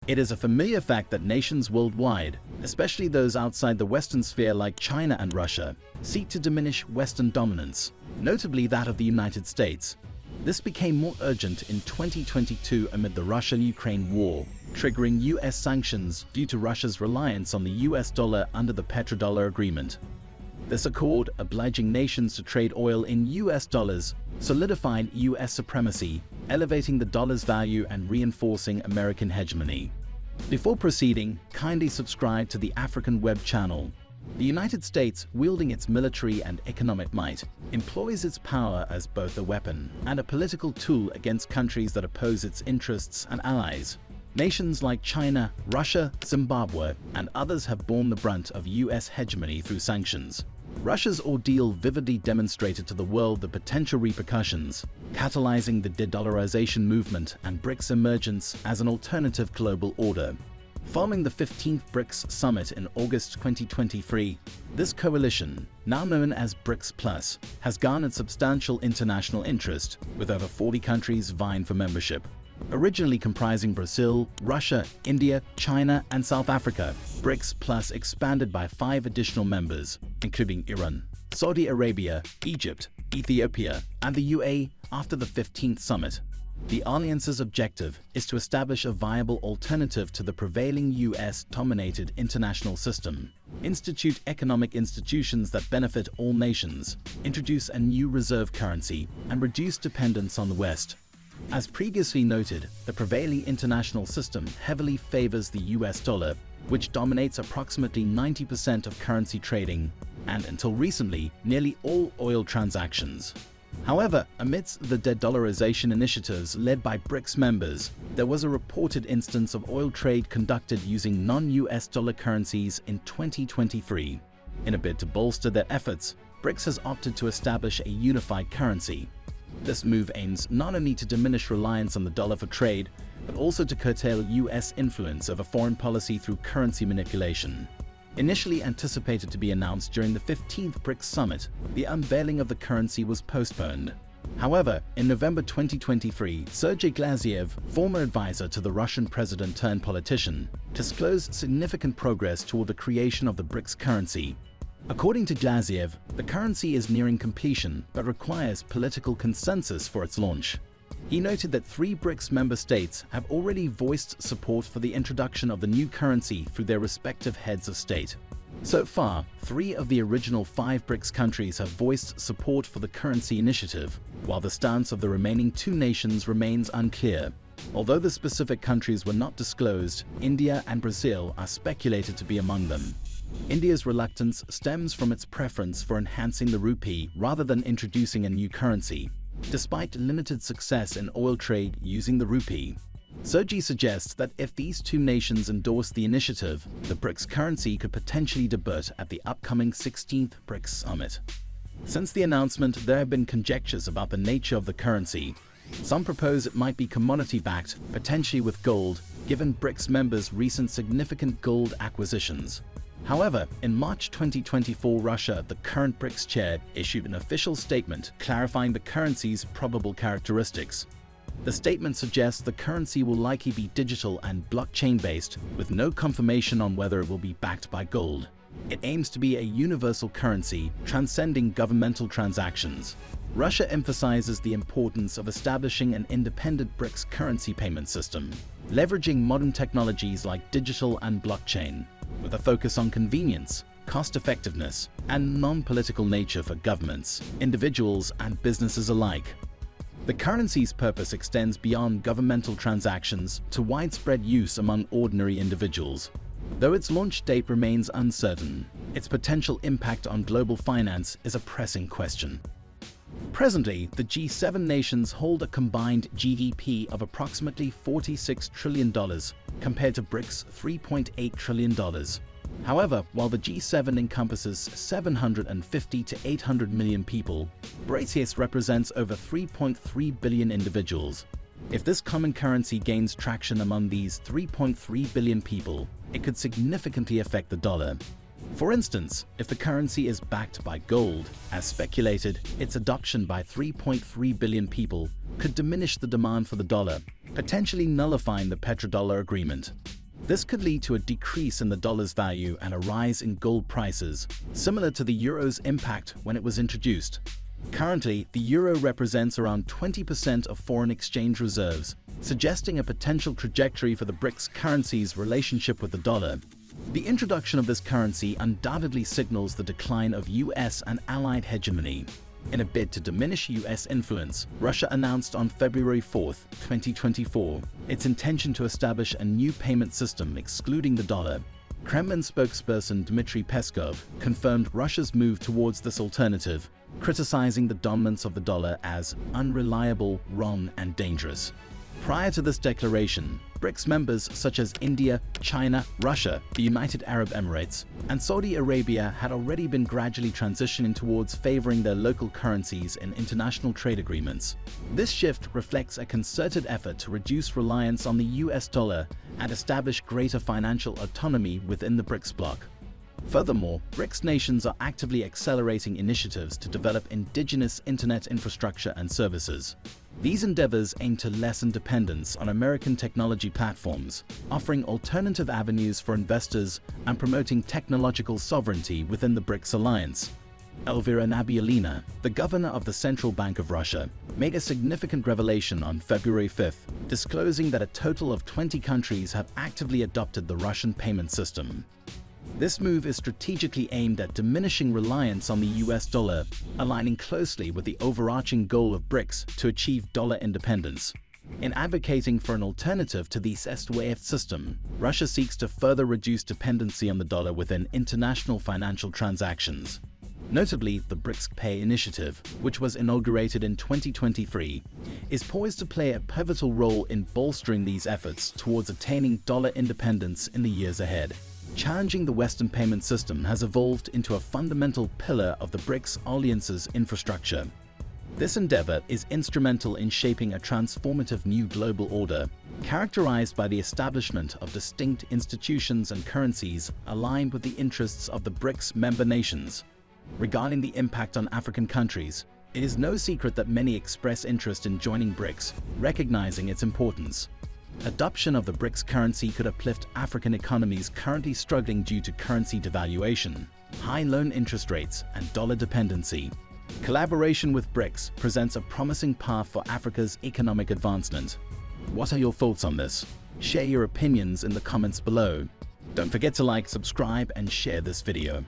It is a familiar fact that nations worldwide, especially those outside the Western sphere like China and Russia, seek to diminish Western dominance, notably that of the United States. This became more urgent in 2022 amid the Russia-Ukraine war, triggering US sanctions due to Russia's reliance on the US dollar under the petrodollar agreement. This accord, obliging nations to trade oil in US dollars, solidified US supremacy, elevating the dollar's value and reinforcing American hegemony. Before proceeding, kindly subscribe to the African Web channel. The United States, wielding its military and economic might, employs its power as both a weapon and a political tool against countries that oppose its interests and allies. Nations like China, Russia, Zimbabwe, and others have borne the brunt of US hegemony through sanctions. Russia's ordeal vividly demonstrated to the world the potential repercussions, catalyzing the de-dollarization movement and BRICS' emergence as an alternative global order. Following the 15th BRICS summit in August 2023, this coalition, now known as BRICS+, has garnered substantial international interest, with over 40 countries vying for membership. Originally comprising Brazil, Russia, India, China, and South Africa, BRICS+ expanded by 5 additional members, including Iran, Saudi Arabia, Egypt, Ethiopia, and the UAE after the 15th summit. The alliance's objective is to establish a viable alternative to the prevailing US-dominated international system, institute economic institutions that benefit all nations, introduce a new reserve currency, and reduce dependence on the West. As previously noted, the prevailing international system heavily favors the US dollar, which dominates approximately 90% of currency trading, and until recently, nearly all oil transactions. However, amidst the de-dollarization initiatives led by BRICS members, there was a reported instance of oil trade conducted using non-US dollar currencies in 2023. In a bid to bolster their efforts, BRICS has opted to establish a unified currency. This move aims not only to diminish reliance on the dollar for trade, but also to curtail US influence over foreign policy through currency manipulation. Initially anticipated to be announced during the 15th BRICS summit, the unveiling of the currency was postponed. However, in November 2023, Sergei Glaziev, former advisor to the Russian president-turned-politician, disclosed significant progress toward the creation of the BRICS currency. According to Glaziev, the currency is nearing completion but requires political consensus for its launch. He noted that 3 BRICS member states have already voiced support for the introduction of the new currency through their respective heads of state. So far, 3 of the original 5 BRICS countries have voiced support for the currency initiative, while the stance of the remaining 2 nations remains unclear. Although the specific countries were not disclosed, India and Brazil are speculated to be among them. India's reluctance stems from its preference for enhancing the rupee rather than introducing a new currency, despite limited success in oil trade using the rupee. Sergei suggests that if these 2 nations endorse the initiative, the BRICS currency could potentially debut at the upcoming 16th BRICS summit. Since the announcement, there have been conjectures about the nature of the currency. Some propose it might be commodity-backed, potentially with gold, given BRICS members' recent significant gold acquisitions. However, in March 2024, Russia, the current BRICS chair, issued an official statement clarifying the currency's probable characteristics. The statement suggests the currency will likely be digital and blockchain-based, with no confirmation on whether it will be backed by gold. It aims to be a universal currency, transcending governmental transactions. Russia emphasizes the importance of establishing an independent BRICS currency payment system, leveraging modern technologies like digital and blockchain, with a focus on convenience, cost-effectiveness, and non-political nature for governments, individuals, and businesses alike. The currency's purpose extends beyond governmental transactions to widespread use among ordinary individuals. Though its launch date remains uncertain, its potential impact on global finance is a pressing question. Presently, the G7 nations hold a combined GDP of approximately $46 trillion, compared to BRICS' $3.8 trillion. However, while the G7 encompasses 750 to 800 million people, BRICS represents over 3.3 billion individuals. If this common currency gains traction among these 3.3 billion people, it could significantly affect the dollar. For instance, if the currency is backed by gold, as speculated, its adoption by 3.3 billion people could diminish the demand for the dollar, potentially nullifying the petrodollar agreement. This could lead to a decrease in the dollar's value and a rise in gold prices, similar to the euro's impact when it was introduced. Currently, the euro represents around 20% of foreign exchange reserves, suggesting a potential trajectory for the BRICS currency's relationship with the dollar. The introduction of this currency undoubtedly signals the decline of US and allied hegemony. In a bid to diminish US influence, Russia announced on February 4, 2024, its intention to establish a new payment system excluding the dollar. Kremlin spokesperson Dmitry Peskov confirmed Russia's move towards this alternative, criticizing the dominance of the dollar as unreliable, wrong, and dangerous. Prior to this declaration, BRICS members such as India, China, Russia, the United Arab Emirates, and Saudi Arabia had already been gradually transitioning towards favoring their local currencies in international trade agreements. This shift reflects a concerted effort to reduce reliance on the US dollar and establish greater financial autonomy within the BRICS bloc. Furthermore, BRICS nations are actively accelerating initiatives to develop indigenous internet infrastructure and services. These endeavors aim to lessen dependence on American technology platforms, offering alternative avenues for investors and promoting technological sovereignty within the BRICS alliance. Elvira Nabiullina, the governor of the Central Bank of Russia, made a significant revelation on February 5th, disclosing that a total of 20 countries have actively adopted the Russian payment system. This move is strategically aimed at diminishing reliance on the US dollar, aligning closely with the overarching goal of BRICS to achieve dollar independence. In advocating for an alternative to the SWIFT system, Russia seeks to further reduce dependency on the dollar within international financial transactions. Notably, the BRICS Pay initiative, which was inaugurated in 2023, is poised to play a pivotal role in bolstering these efforts towards attaining dollar independence in the years ahead. Challenging the Western payment system has evolved into a fundamental pillar of the BRICS alliance's infrastructure. This endeavor is instrumental in shaping a transformative new global order, characterized by the establishment of distinct institutions and currencies aligned with the interests of the BRICS member nations. Regarding the impact on African countries, it is no secret that many express interest in joining BRICS, recognizing its importance. Adoption of the BRICS currency could uplift African economies currently struggling due to currency devaluation, high loan interest rates, and dollar dependency. Collaboration with BRICS presents a promising path for Africa's economic advancement. What are your thoughts on this? Share your opinions in the comments below. Don't forget to like, subscribe, and share this video.